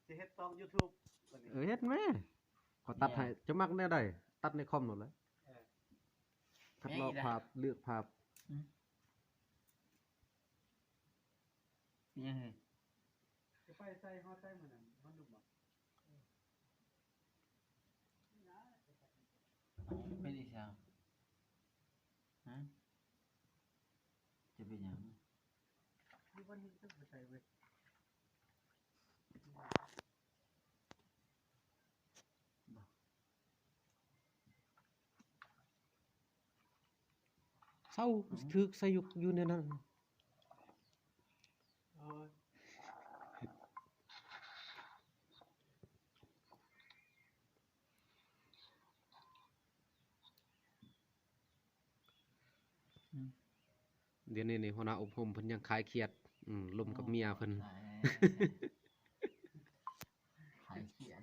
จะเฮ็ดต้อง YouTube เฮ็ดแม่ขอตัดให้จะมักแน่ได้ตัดในคอมหมดเลยคัดลอกภาพเลือกภาพยังไงจะไปใส่ฮอดใส่มันน่ะมันดุบ่ไม่ได้ช่างฮะจะเป็นยังนี่วันนี้ต้องไปใส่เว้ยเศร้าถึกใส่อยู่ในนั้นเดี๋ยวนี้หัวหน้าอบรมเพิ่นยังคลายเครียดลมกับเมียเพิ่นหายเครียด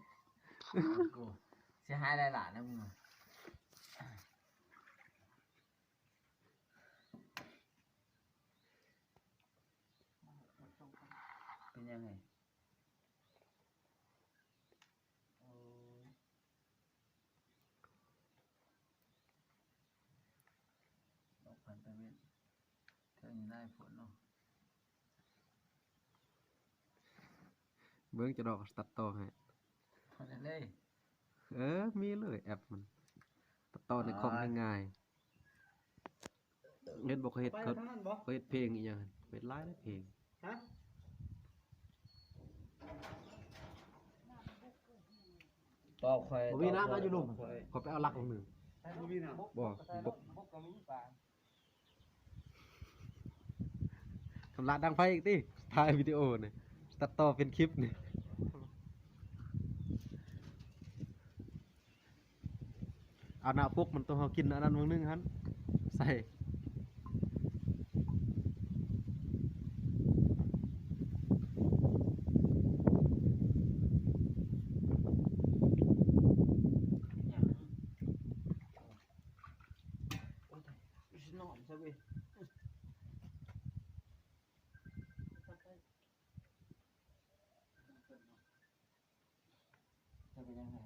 กูเสียหายหลายๆนะมึงเป็นยังไงดอกพันตะเวนเท่านี้ได้ผลเนาะเบิ่งจะดอกตัดต่อให้ทำได้เลยมีเลยแอปมันตัดต่อในคอมง่ายๆเฮ็ดบ่เคยเฮ็ดเพลงอีหยังเฮ็ดหลายเพลงฮะต่อคอยบ่มีน้ำแล้วอยู่ลุมขอไปเอาลักของหนึ่งบ่มีน้ำบ่ก็มีปลาทำลายดังไฟอีกติถ่ายวิดีโอนี่ตัดต่อเป็นคลิปนี่เอาหน้าปกมันต้องเฮากินอันนั้นมื้อนึงหั่นใส่นอนซะเว้ยจะเป็นยังไง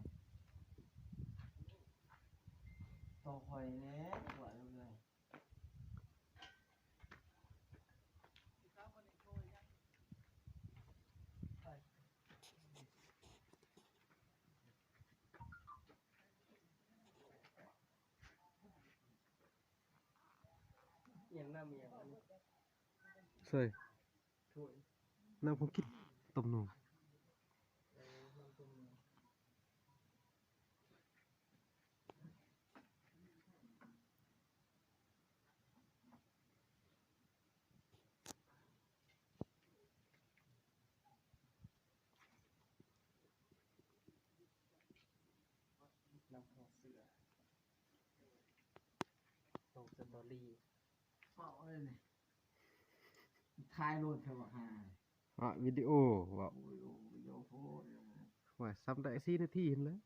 ต่อคอยแล้วกว่าเลยอย่างน้ำอย่างนั้นใส่ถ้วยน้ำผมกินต้มหนูน้ำหัวเสือตรงสตอรี่เฝ้าเลยนี่ทายโลดเถอะว่าวิดีโอว่า โอ้ยวิดีโอโพส ว่าซ้ำได้4 นาทีเห็นเลย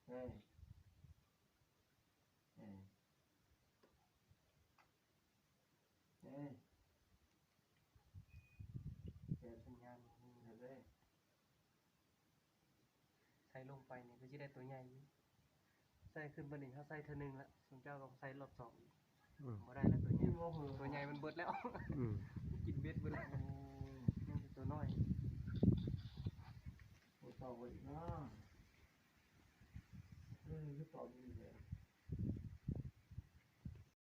เฮ้ยเฮ้ยเฮ้ยเจอสัญญาณเลยใส่ลงไปนี่ก็จะได้ตัวใหญ่ใส่ขึ้นบนนี้เขาใส่เท่านึงละส่วนเจ้าก็ใส่รอบ2บ่ได้แล้วตัวใหญ่มันเบิดแล้วกินเบ็ดเบิดแล้วยังตัวน้อยตัวต่อไปอีกนะคือต่อดีเลย